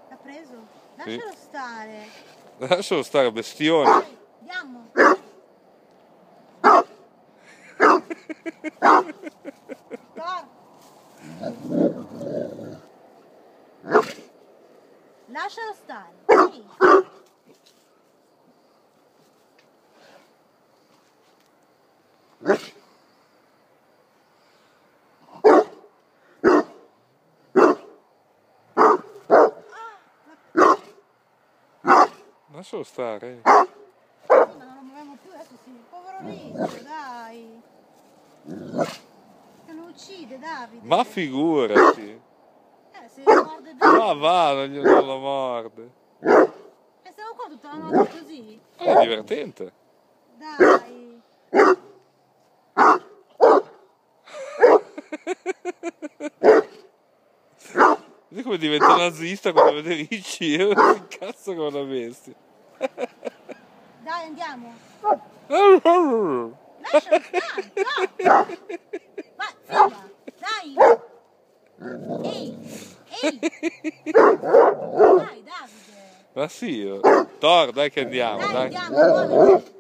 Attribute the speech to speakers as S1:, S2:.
S1: L'ha preso? Lascialo stare.
S2: Lascialo stare, bestione.
S1: Dai, andiamo. Lascialo stare. Sì.
S2: Lascialo stare.
S1: Ma non lo muoviamo più adesso, sì. Povero riccio, dai. Che lo uccide, Davide.
S2: Ma figurati.
S1: Se lo morde bene.
S2: Ma va, non lo morde.
S1: E stiamo qua tutta la notte così?
S2: È divertente.
S1: Dai.
S2: Vedi come diventa nazista quando vede Ricci? Io si incazzo come una bestia.
S1: Dai, andiamo. Lascialo stare, no. Vai, fila, dai. Ehi. Dai, Davide.
S2: Ma sì, Thor, dai che andiamo,
S1: Dai,
S2: dai.
S1: andiamo, muoviti.